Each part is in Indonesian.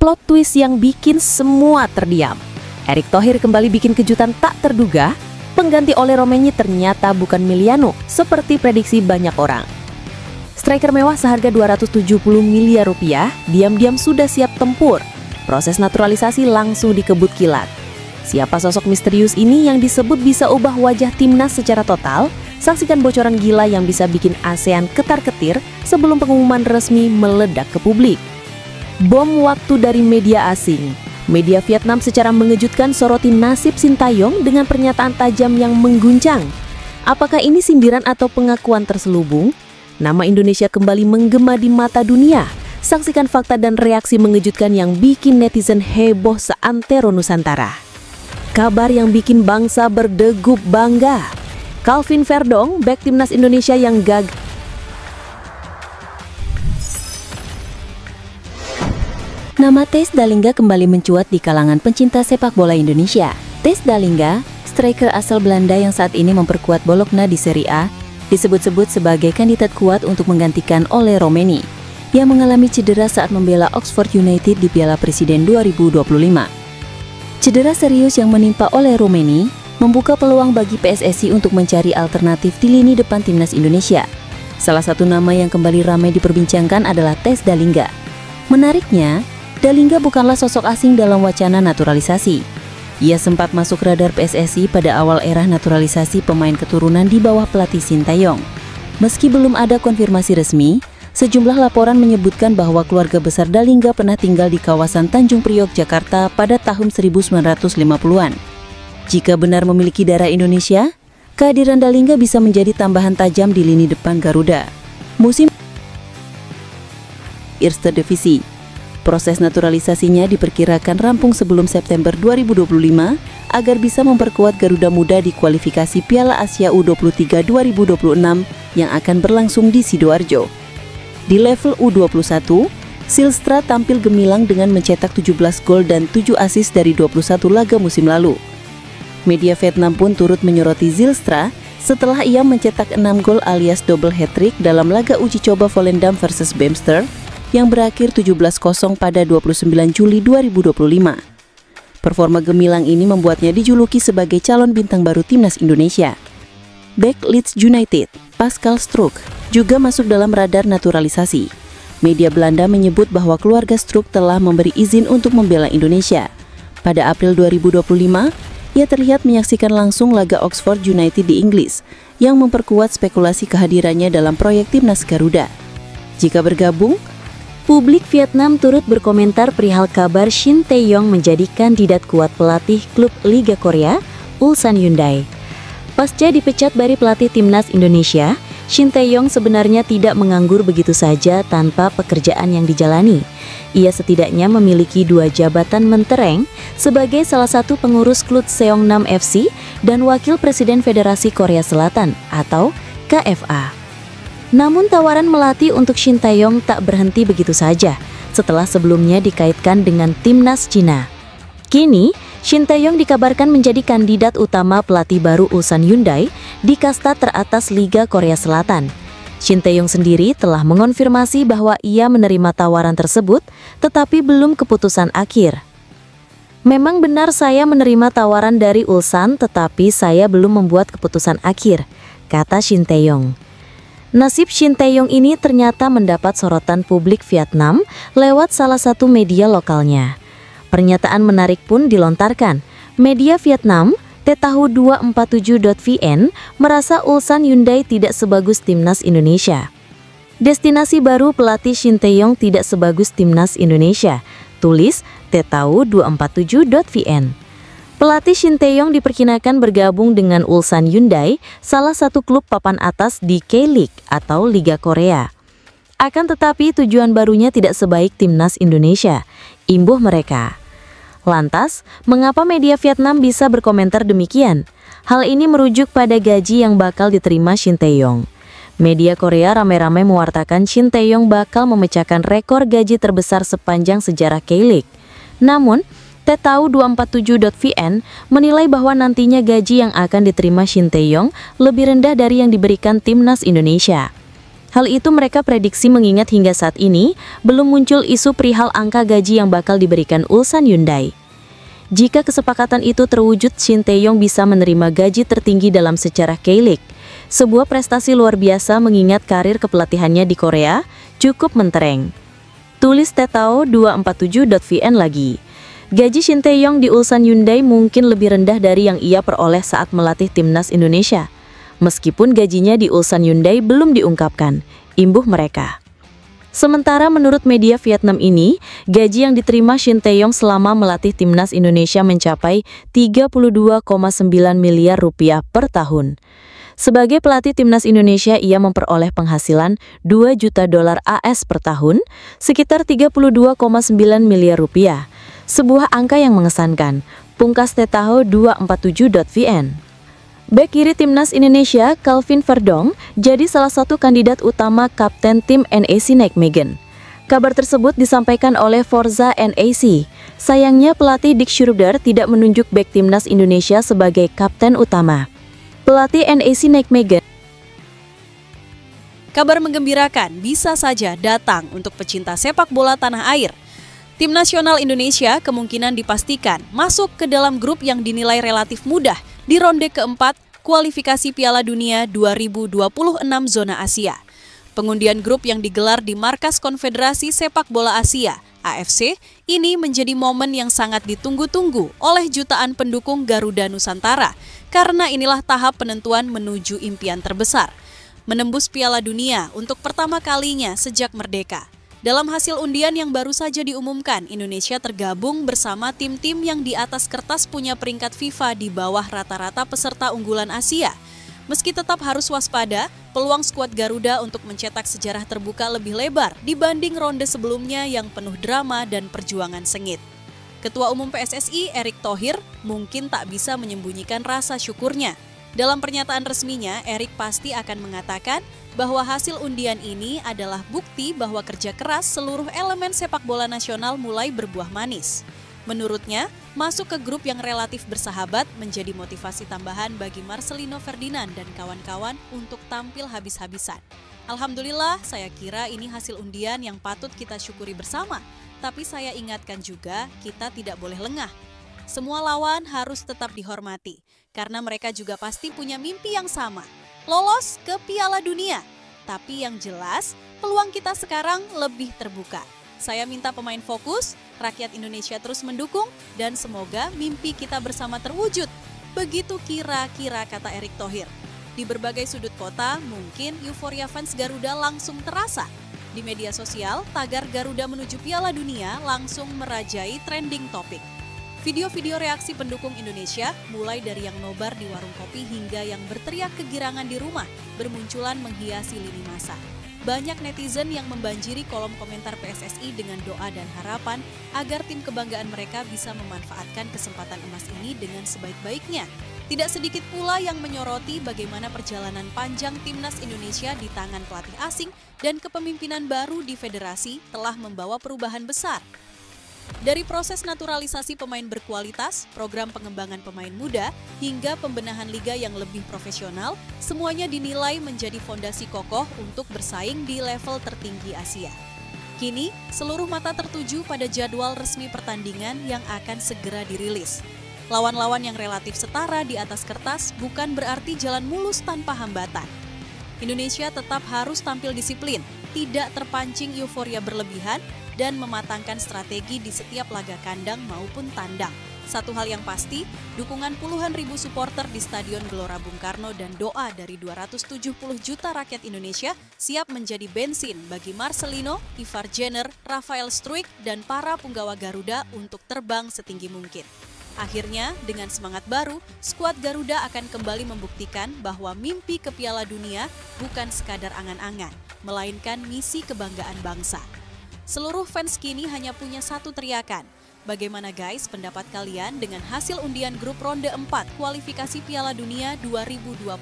plot twist yang bikin semua terdiam. Erick Thohir kembali bikin kejutan tak terduga, pengganti Ole Romagney ternyata bukan Miliano seperti prediksi banyak orang. Striker mewah seharga 270 miliar rupiah diam-diam sudah siap tempur. Proses naturalisasi langsung dikebut kilat. Siapa sosok misterius ini yang disebut bisa ubah wajah timnas secara total? Saksikan bocoran gila yang bisa bikin ASEAN ketar-ketir sebelum pengumuman resmi meledak ke publik. Bom waktu dari media asing. Media Vietnam secara mengejutkan soroti nasib Sintayong dengan pernyataan tajam yang mengguncang. Apakah ini sindiran atau pengakuan terselubung? Nama Indonesia kembali menggema di mata dunia. Saksikan fakta dan reaksi mengejutkan yang bikin netizen heboh seantero Nusantara. Kabar yang bikin bangsa berdegup bangga. Calvin Verdong, bek timnas Indonesia yang gagal. Nama Thijs Dallinga kembali mencuat di kalangan pencinta sepak bola Indonesia. Thijs Dallinga, striker asal Belanda yang saat ini memperkuat Bologna di Serie A, disebut-sebut sebagai kandidat kuat untuk menggantikan Ole Romagney yang mengalami cedera saat membela Oxford United di Piala Presiden 2025. Cedera serius yang menimpa Ole Romagney membuka peluang bagi PSSI untuk mencari alternatif di lini depan timnas Indonesia. Salah satu nama yang kembali ramai diperbincangkan adalah Thijs Dallinga. Menariknya, Dallinga bukanlah sosok asing dalam wacana naturalisasi. Ia sempat masuk radar PSSI pada awal era naturalisasi pemain keturunan di bawah pelatih Sintayong. Meski belum ada konfirmasi resmi, sejumlah laporan menyebutkan bahwa keluarga besar Dallinga pernah tinggal di kawasan Tanjung Priok, Jakarta pada tahun 1950-an. Jika benar memiliki darah Indonesia, kehadiran Dallinga bisa menjadi tambahan tajam di lini depan Garuda. Musim Eerste Divisie. Proses naturalisasinya diperkirakan rampung sebelum September 2025 agar bisa memperkuat Garuda Muda di kualifikasi Piala Asia U23 2026 yang akan berlangsung di Sidoarjo. Di level U21, Zylstra tampil gemilang dengan mencetak 17 gol dan 7 assist dari 21 laga musim lalu. Media Vietnam pun turut menyoroti Zylstra setelah ia mencetak 6 gol alias double hat-trick dalam laga uji coba Volendam versus Beemster yang berakhir 17-0 pada 29 Juli 2025. Performa gemilang ini membuatnya dijuluki sebagai calon bintang baru timnas Indonesia. Bek Leeds United, Pascal Struijk, juga masuk dalam radar naturalisasi. Media Belanda menyebut bahwa keluarga Struijk telah memberi izin untuk membela Indonesia. Pada April 2025, ia terlihat menyaksikan langsung laga Oxford United di Inggris, yang memperkuat spekulasi kehadirannya dalam proyek timnas Garuda. Jika bergabung, publik Vietnam turut berkomentar perihal kabar Shin Tae-yong menjadi kandidat kuat pelatih klub Liga Korea, Ulsan Hyundai. Pasca dipecat dari pelatih timnas Indonesia, Shin Tae-yong sebenarnya tidak menganggur begitu saja tanpa pekerjaan yang dijalani. Ia setidaknya memiliki 2 jabatan mentereng sebagai salah satu pengurus klub Seongnam FC dan Wakil Presiden Federasi Korea Selatan atau KFA. Namun tawaran melatih untuk Shin Tae-yong tak berhenti begitu saja setelah sebelumnya dikaitkan dengan timnas Cina. Kini, Shin Tae-yong dikabarkan menjadi kandidat utama pelatih baru Ulsan Hyundai di kasta teratas Liga Korea Selatan. Shin Tae-yong sendiri telah mengonfirmasi bahwa ia menerima tawaran tersebut, tetapi belum keputusan akhir. Memang benar saya menerima tawaran dari Ulsan, tetapi saya belum membuat keputusan akhir, kata Shin Tae-yong. Nasib Shin Tae-yong ini ternyata mendapat sorotan publik Vietnam lewat salah satu media lokalnya. Pernyataan menarik pun dilontarkan. Media Vietnam, Tetahu247.vn, merasa Ulsan Hyundai tidak sebagus timnas Indonesia. Destinasi baru pelatih Shin Tae-yong tidak sebagus timnas Indonesia, tulis Tetahu247.vn. Pelatih Shin Tae-yong diperkirakan bergabung dengan Ulsan Hyundai, salah satu klub papan atas di K-League atau Liga Korea. Akan tetapi tujuan barunya tidak sebaik timnas Indonesia, imbuh mereka. Lantas, mengapa media Vietnam bisa berkomentar demikian? Hal ini merujuk pada gaji yang bakal diterima Shin Tae-yong. Media Korea ramai-ramai mewartakan Shin Tae-yong bakal memecahkan rekor gaji terbesar sepanjang sejarah K-League. Namun, Tetahu247.vn menilai bahwa nantinya gaji yang akan diterima Shin Tae-yong lebih rendah dari yang diberikan timnas Indonesia. Hal itu mereka prediksi mengingat hingga saat ini belum muncul isu perihal angka gaji yang bakal diberikan Ulsan Hyundai. Jika kesepakatan itu terwujud, Shin Tae-yong bisa menerima gaji tertinggi dalam sejarah K-League. Sebuah prestasi luar biasa mengingat karir kepelatihannya di Korea cukup mentereng. Tulis Tetao247.vn lagi. Gaji Shin Tae-yong di Ulsan Hyundai mungkin lebih rendah dari yang ia peroleh saat melatih timnas Indonesia. Meskipun gajinya di Ulsan Hyundai belum diungkapkan, imbuh mereka. Sementara menurut media Vietnam ini, gaji yang diterima Shin Tae-yong selama melatih timnas Indonesia mencapai 32,9 miliar rupiah per tahun. Sebagai pelatih timnas Indonesia, ia memperoleh penghasilan 2 juta dolar AS per tahun, sekitar 32,9 miliar rupiah. Sebuah angka yang mengesankan, pungkas Tetao247.vn. Bek kiri timnas Indonesia, Calvin Verdong, jadi salah satu kandidat utama kapten tim NEC Nijmegen. Kabar tersebut disampaikan oleh Forza NEC. Sayangnya pelatih Dick Schroeder tidak menunjuk bek timnas Indonesia sebagai kapten utama. Pelatih NEC Nijmegen. Kabar menggembirakan bisa saja datang untuk pecinta sepak bola tanah air. Tim nasional Indonesia kemungkinan dipastikan masuk ke dalam grup yang dinilai relatif mudah di ronde keempat kualifikasi Piala Dunia 2026 zona Asia. Pengundian grup yang digelar di Markas Konfederasi Sepak Bola Asia, AFC, ini menjadi momen yang sangat ditunggu-tunggu oleh jutaan pendukung Garuda Nusantara, karena inilah tahap penentuan menuju impian terbesar, menembus Piala Dunia untuk pertama kalinya sejak merdeka. Dalam hasil undian yang baru saja diumumkan, Indonesia tergabung bersama tim-tim yang di atas kertas punya peringkat FIFA di bawah rata-rata peserta unggulan Asia. Meski tetap harus waspada, peluang skuad Garuda untuk mencetak sejarah terbuka lebih lebar dibanding ronde sebelumnya yang penuh drama dan perjuangan sengit. Ketua Umum PSSI Erick Thohir mungkin tak bisa menyembunyikan rasa syukurnya. Dalam pernyataan resminya, Erick pasti akan mengatakan bahwa hasil undian ini adalah bukti bahwa kerja keras seluruh elemen sepak bola nasional mulai berbuah manis. Menurutnya, masuk ke grup yang relatif bersahabat menjadi motivasi tambahan bagi Marcelino Ferdinand dan kawan-kawan untuk tampil habis-habisan. Alhamdulillah, saya kira ini hasil undian yang patut kita syukuri bersama. Tapi saya ingatkan juga, kita tidak boleh lengah. Semua lawan harus tetap dihormati, karena mereka juga pasti punya mimpi yang sama, lolos ke Piala Dunia. Tapi yang jelas, peluang kita sekarang lebih terbuka. Saya minta pemain fokus, rakyat Indonesia terus mendukung, dan semoga mimpi kita bersama terwujud. Begitu kira-kira kata Erick Thohir. Di berbagai sudut kota, mungkin euforia fans Garuda langsung terasa. Di media sosial, tagar Garuda menuju Piala Dunia langsung merajai trending topik. Video-video reaksi pendukung Indonesia, mulai dari yang nobar di warung kopi hingga yang berteriak kegirangan di rumah, bermunculan menghiasi lini masa. Banyak netizen yang membanjiri kolom komentar PSSI dengan doa dan harapan agar tim kebanggaan mereka bisa memanfaatkan kesempatan emas ini dengan sebaik-baiknya. Tidak sedikit pula yang menyoroti bagaimana perjalanan panjang timnas Indonesia di tangan pelatih asing dan kepemimpinan baru di federasi telah membawa perubahan besar. Dari proses naturalisasi pemain berkualitas, program pengembangan pemain muda, hingga pembenahan liga yang lebih profesional, semuanya dinilai menjadi fondasi kokoh untuk bersaing di level tertinggi Asia. Kini, seluruh mata tertuju pada jadwal resmi pertandingan yang akan segera dirilis. Lawan-lawan yang relatif setara di atas kertas bukan berarti jalan mulus tanpa hambatan. Indonesia tetap harus tampil disiplin, tidak terpancing euforia berlebihan, dan mematangkan strategi di setiap laga kandang maupun tandang. Satu hal yang pasti, dukungan puluhan ribu supporter di Stadion Gelora Bung Karno dan doa dari 270 juta rakyat Indonesia siap menjadi bensin bagi Marcelino, Ivar Jenner, Rafael Struijk, dan para punggawa Garuda untuk terbang setinggi mungkin. Akhirnya, dengan semangat baru, skuad Garuda akan kembali membuktikan bahwa mimpi ke Piala Dunia bukan sekadar angan-angan, melainkan misi kebanggaan bangsa. Seluruh fans kini hanya punya satu teriakan. Bagaimana guys pendapat kalian dengan hasil undian grup ronde 4 kualifikasi Piala Dunia 2026?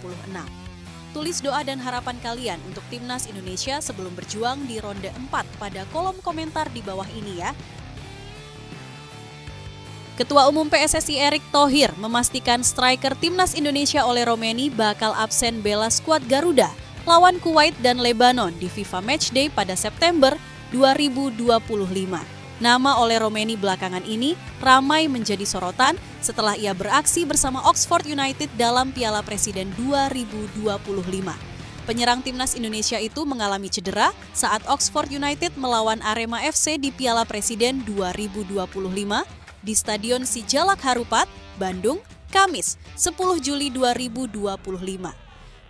Tulis doa dan harapan kalian untuk timnas Indonesia sebelum berjuang di ronde 4 pada kolom komentar di bawah ini ya. Ketua Umum PSSI Erick Thohir memastikan striker timnas Indonesia Ole Romeni bakal absen bela skuad Garuda lawan Kuwait dan Lebanon di FIFA Matchday pada September 2025. Nama Ole Roumanie belakangan ini ramai menjadi sorotan setelah ia beraksi bersama Oxford United dalam Piala Presiden 2025. Penyerang timnas Indonesia itu mengalami cedera saat Oxford United melawan Arema FC di Piala Presiden 2025 di Stadion Sijalak Harupat, Bandung, Kamis 10 Juli 2025.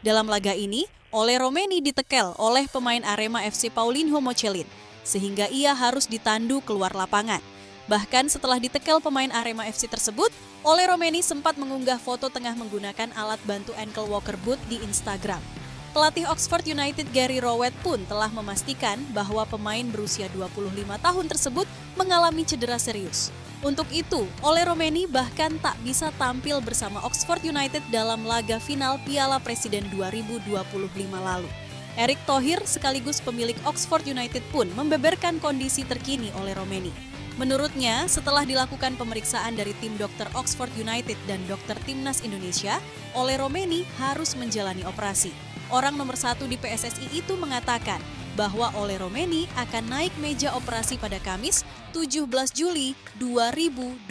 Dalam laga ini, Ole Roumanie ditekel oleh pemain Arema FC Paulinho Mocelin, sehingga ia harus ditandu keluar lapangan. Bahkan setelah ditekel pemain Arema FC tersebut, Ole Roumanie sempat mengunggah foto tengah menggunakan alat bantu ankle walker boot di Instagram. Pelatih Oxford United Gary Rowett pun telah memastikan bahwa pemain berusia 25 tahun tersebut mengalami cedera serius. Untuk itu, Ole Roumanie bahkan tak bisa tampil bersama Oxford United dalam laga final Piala Presiden 2025 lalu. Erick Thohir sekaligus pemilik Oxford United pun membeberkan kondisi terkini Ole Roumanie. Menurutnya, setelah dilakukan pemeriksaan dari tim dokter Oxford United dan dokter timnas Indonesia, Ole Roumanie harus menjalani operasi. Orang nomor 1 di PSSI itu mengatakan bahwa Ole Roumanie akan naik meja operasi pada Kamis 17 Juli 2025.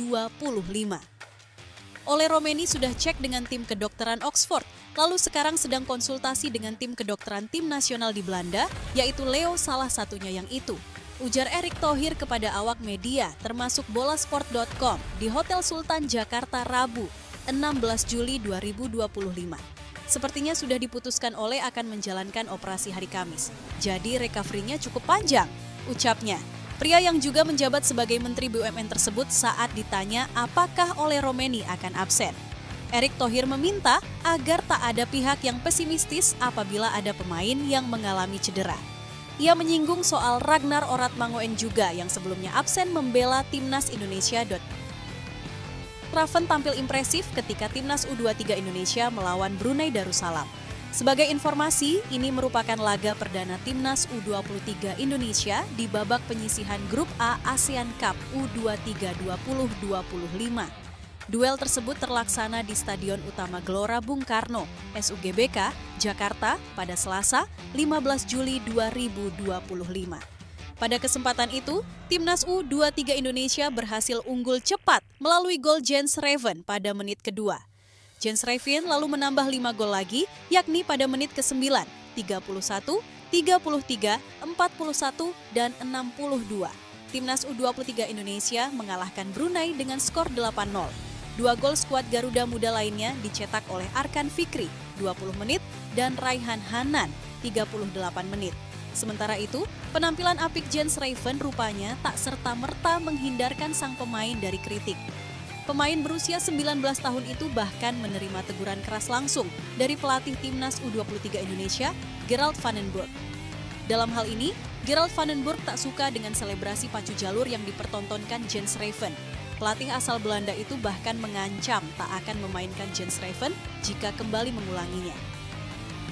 Ole Roumanie sudah cek dengan tim kedokteran Oxford, lalu sekarang sedang konsultasi dengan tim kedokteran tim nasional di Belanda, yaitu Leo salah satunya yang itu. Ujar Erick Thohir kepada awak media, termasuk bolasport.com di Hotel Sultan Jakarta Rabu, 16 Juli 2025. Sepertinya sudah diputuskan Ole akan menjalankan operasi hari Kamis. Jadi recovery-nya cukup panjang, ucapnya. Pria yang juga menjabat sebagai Menteri BUMN tersebut saat ditanya apakah Ole Roumanie akan absen. Erick Thohir meminta agar tak ada pihak yang pesimistis apabila ada pemain yang mengalami cedera. Ia menyinggung soal Ragnar Oratmangoen juga yang sebelumnya absen membela timnas Indonesia. Raven tampil impresif ketika timnas U23 Indonesia melawan Brunei Darussalam. Sebagai informasi, ini merupakan laga perdana timnas U23 Indonesia di babak penyisihan Grup A ASEAN Cup U23 2025. Duel tersebut terlaksana di Stadion Utama Gelora Bung Karno, SUGBK, Jakarta pada Selasa 15 Juli 2025. Pada kesempatan itu, timnas U23 Indonesia berhasil unggul cepat melalui gol Jens Raven pada menit kedua. Jens Raven lalu menambah 5 gol lagi, yakni pada menit ke-9, 31, 33, 41, dan 62. Timnas U23 Indonesia mengalahkan Brunei dengan skor 8-0. 2 gol skuad Garuda Muda lainnya dicetak oleh Arkan Fikri, 20 menit, dan Raihan Hanan, 38 menit. Sementara itu, penampilan apik Jens Raven rupanya tak serta-merta menghindarkan sang pemain dari kritik. Pemain berusia 19 tahun itu bahkan menerima teguran keras langsung dari pelatih timnas U23 Indonesia, Gerald van den Burg. Dalam hal ini, Gerald van den Burg tak suka dengan selebrasi pacu jalur yang dipertontonkan Jens Raven. Pelatih asal Belanda itu bahkan mengancam tak akan memainkan Jens Raven jika kembali mengulanginya.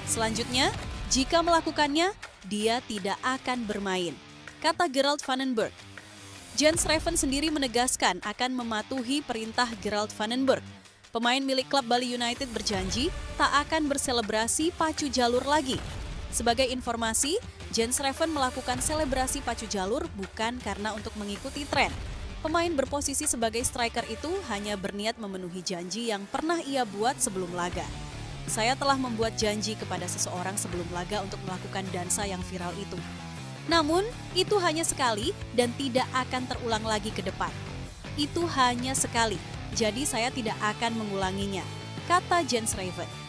Selanjutnya, jika melakukannya, dia tidak akan bermain, kata Gerald van den Burg. Jens Raven sendiri menegaskan akan mematuhi perintah Gerald van den Burg. Pemain milik klub Bali United berjanji tak akan berselebrasi pacu jalur lagi. Sebagai informasi, Jens Raven melakukan selebrasi pacu jalur bukan karena untuk mengikuti tren. Pemain berposisi sebagai striker itu hanya berniat memenuhi janji yang pernah ia buat sebelum laga. Saya telah membuat janji kepada seseorang sebelum laga untuk melakukan dansa yang viral itu. Namun, itu hanya sekali dan tidak akan terulang lagi ke depan. Itu hanya sekali, jadi saya tidak akan mengulanginya, kata Jens Raven.